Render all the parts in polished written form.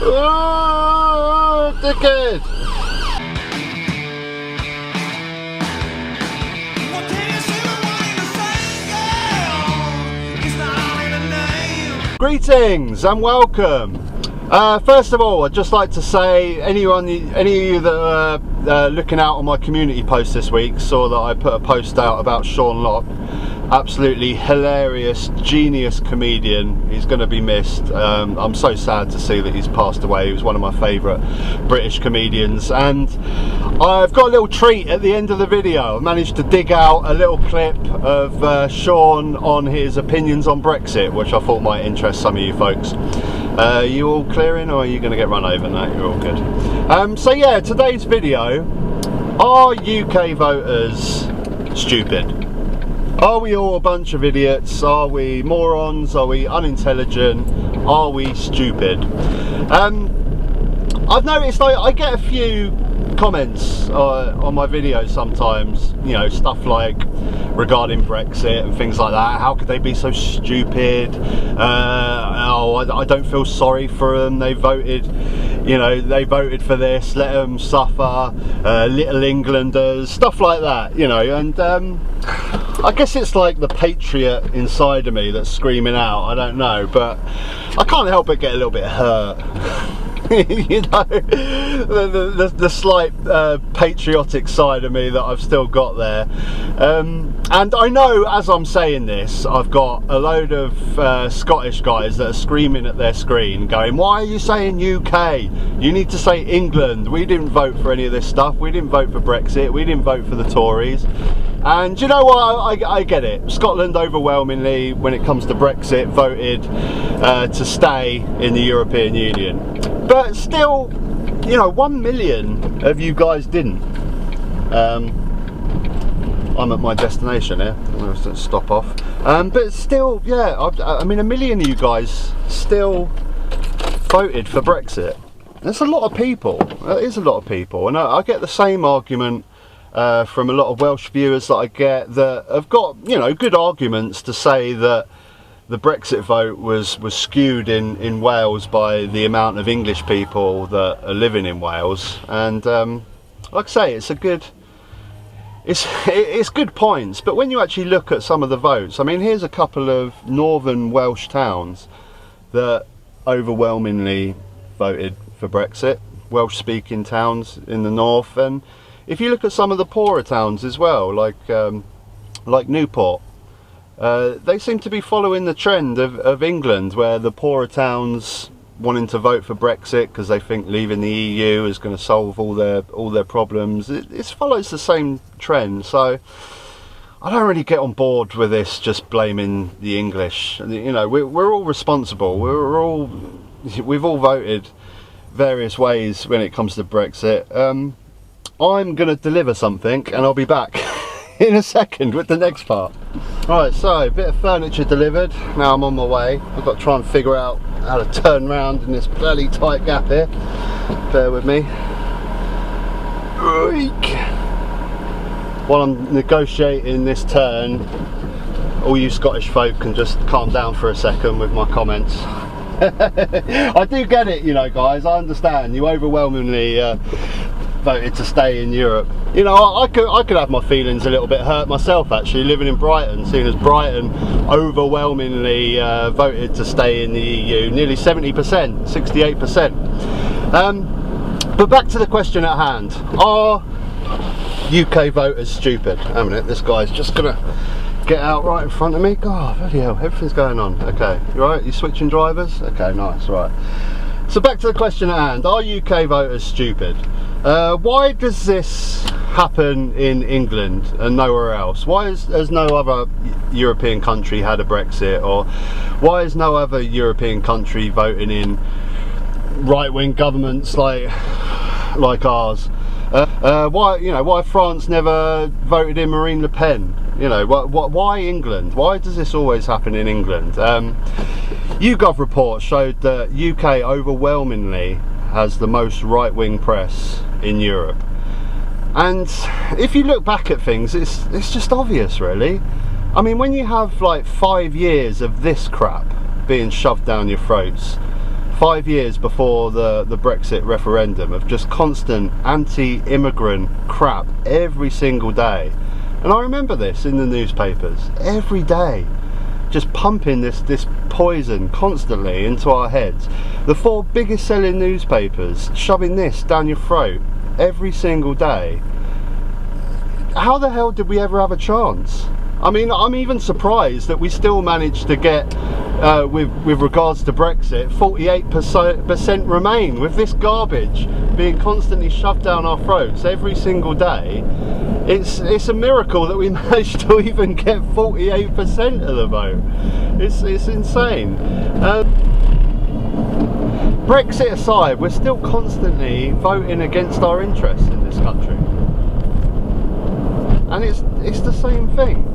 Oh, dickhead! Greetings and welcome. First of all, I'd just like to say, any of you that are looking out on my community post this week saw that I put a post out about Sean Locke. Absolutely hilarious, genius comedian. He's going to be missed. I'm so sad to see that he's passed away. He was one of my favourite British comedians, and I've got a little treat at the end of the video. I've managed to dig out a little clip of Sean on his opinions on Brexit, which I thought might interest some of you folks. You all clearing, or are you going to get run over? No, you're all good. So yeah, today's video: are UK voters stupid? Are we all a bunch of idiots? Are we morons? Are we unintelligent? Are we stupid? I've noticed I get a few comments on my videos sometimes, you know, stuff like regarding Brexit and things like that. How could they be so stupid? Oh, I don't feel sorry for them. They voted, you know, they voted for this. Let them suffer. Little Englanders, stuff like that, you know. And I guess it's like the patriot inside of me that's screaming out. I don't know, but I can't help but get a little bit hurt. You know, the slight patriotic side of me that I've still got there. And I know as I'm saying this, I've got a load of Scottish guys that are screaming at their screen going, why are you saying UK? You need to say England. We didn't vote for any of this stuff. We didn't vote for Brexit. We didn't vote for the Tories. And you know what, I get it. Scotland overwhelmingly, when it comes to Brexit, voted to stay in the European Union. But still, you know, 1 million of you guys didn't. I'm at my destination here. I'm going to stop off. But still, yeah, I mean, 1 million of you guys still voted for Brexit. That's a lot of people. That is a lot of people. And I get the same argument from a lot of Welsh viewers that I get that have got, you know, good arguments to say that the Brexit vote was skewed in Wales by the amount of English people that are living in Wales. And like I say, it's good points, but when you actually look at some of the votes, I mean, here's a couple of northern Welsh towns that overwhelmingly voted for Brexit, Welsh speaking towns in the north. And if you look at some of the poorer towns as well, like Newport, they seem to be following the trend of England, where the poorer towns wanting to vote for Brexit because they think leaving the EU is going to solve all their problems. It follows the same trend. So I don't really get on board with this just blaming the English. You know, we're all responsible. We've all voted various ways when it comes to Brexit. I'm going to deliver something and I'll be back in a second with the next part. Right, so a bit of furniture delivered. Now I'm on my way. I've got to try and figure out how to turn round in this bloody tight gap here. Bear with me. While I'm negotiating this turn, all you Scottish folk can just calm down for a second with my comments. I do get it, you know, guys. I understand you overwhelmingly voted to stay in Europe. You know, I could have my feelings a little bit hurt myself, actually, living in Brighton, seeing as Brighton overwhelmingly voted to stay in the EU, nearly 70%, 68%. But back to the question at hand: are UK voters stupid? Hang on a minute, this guy's just gonna get out right in front of me. God, bloody hell, everything's going on. Okay, you right? You switching drivers? Okay, nice, right. So back to the question at hand: are UK voters stupid? Why does this happen in England and nowhere else? Why has no other European country had a Brexit? Or why is no other European country voting in right-wing governments like ours? Why France never voted in Marine Le Pen? You know, why England? Why does this always happen in England? YouGov report showed that UK overwhelmingly has the most right-wing press in Europe. And if you look back at things, it's just obvious, really. I mean, when you have like 5 years of this crap being shoved down your throats, 5 years before the Brexit referendum, of just constant anti-immigrant crap every single day. And I remember this in the newspapers every day, just pumping this poison constantly into our heads. The 4 biggest selling newspapers shoving this down your throat every single day. How the hell did we ever have a chance? I mean, I'm even surprised that we still managed to get, with regards to Brexit, 48% Remain, with this garbage being constantly shoved down our throats every single day. It's a miracle that we managed to even get 48% of the vote. It's insane. Brexit aside, we're still constantly voting against our interests in this country. And it's the same thing.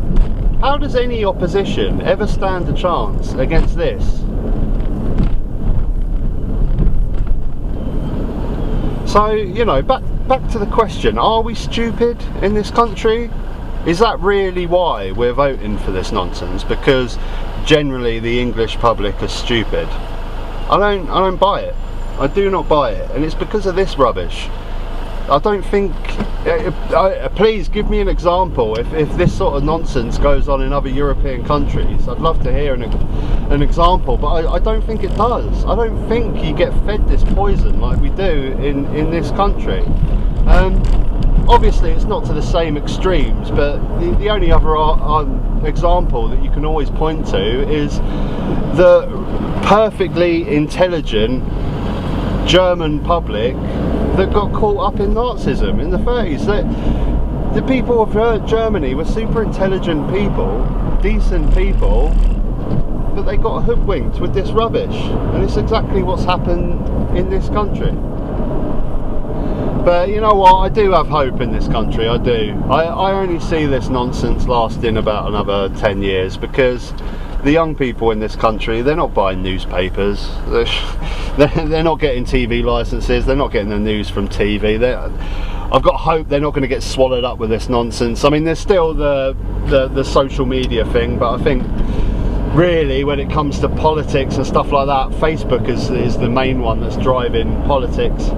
How does any opposition ever stand a chance against this? So, you know, back to the question, are we stupid in this country? Is that really why we're voting for this nonsense? Because generally the English public are stupid. I don't buy it. I do not buy it, and it's because of this rubbish. I don't think. Please give me an example if this sort of nonsense goes on in other European countries. I'd love to hear an example, but I don't think it does. I don't think you get fed this poison like we do in this country. Obviously, it's not to the same extremes, but the only other example that you can always point to is the perfectly intelligent German public that got caught up in Nazism in the 30s. The people of Germany were super intelligent people, decent people, but they got hoodwinked with this rubbish, and it's exactly what's happened in this country. But you know what, I do have hope in this country, I do. I only see this nonsense lasting about another 10 years, because the young people in this country, they're not buying newspapers, they're not getting TV licenses, they're not getting the news from TV. I've got hope they're not going to get swallowed up with this nonsense. I mean, there's still the social media thing, but I think really when it comes to politics and stuff like that, Facebook is the main one that's driving politics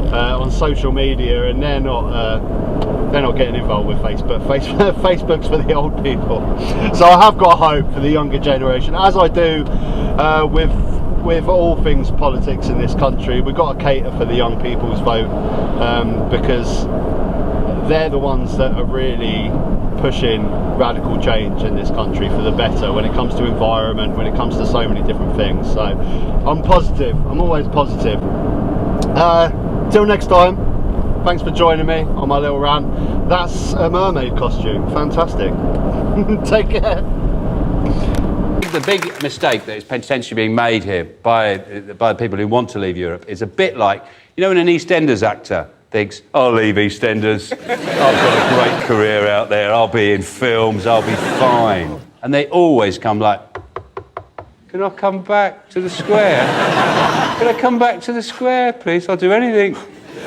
on social media, and they're not getting involved with Facebook. Facebook's for the old people. So I have got hope for the younger generation, as I do with all things politics in this country. We've got to cater for the young people's vote, because they're the ones that are really pushing radical change in this country for the better when it comes to environment, when it comes to so many different things. So I'm positive, I'm always positive. Till next time, thanks for joining me on my little rant. That's a mermaid costume, fantastic. Take care. The big mistake that is potentially being made here by people who want to leave Europe is a bit like, you know, when an EastEnders actor thinks, I'll leave EastEnders, I've got a great career out there, I'll be in films, I'll be fine. And they always come like, can I come back to the square? Can I come back to the square, please? I'll do anything.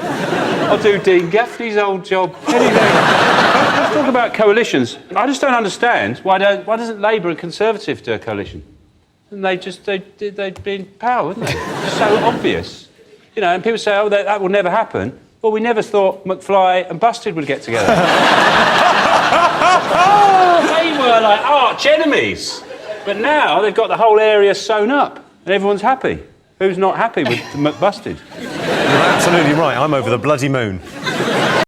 I'll do Dean Gaffney's old job, anything. Let's talk about coalitions. I just don't understand why doesn't Labour and Conservative do a coalition? And they'd be in power, wouldn't they? It's so obvious. You know, and people say, oh, that will never happen. Well, we never thought McFly and Busted would get together. They were like arch enemies. But now they've got the whole area sewn up and everyone's happy. Who's not happy with McBusted? You're absolutely right. I'm over the bloody moon.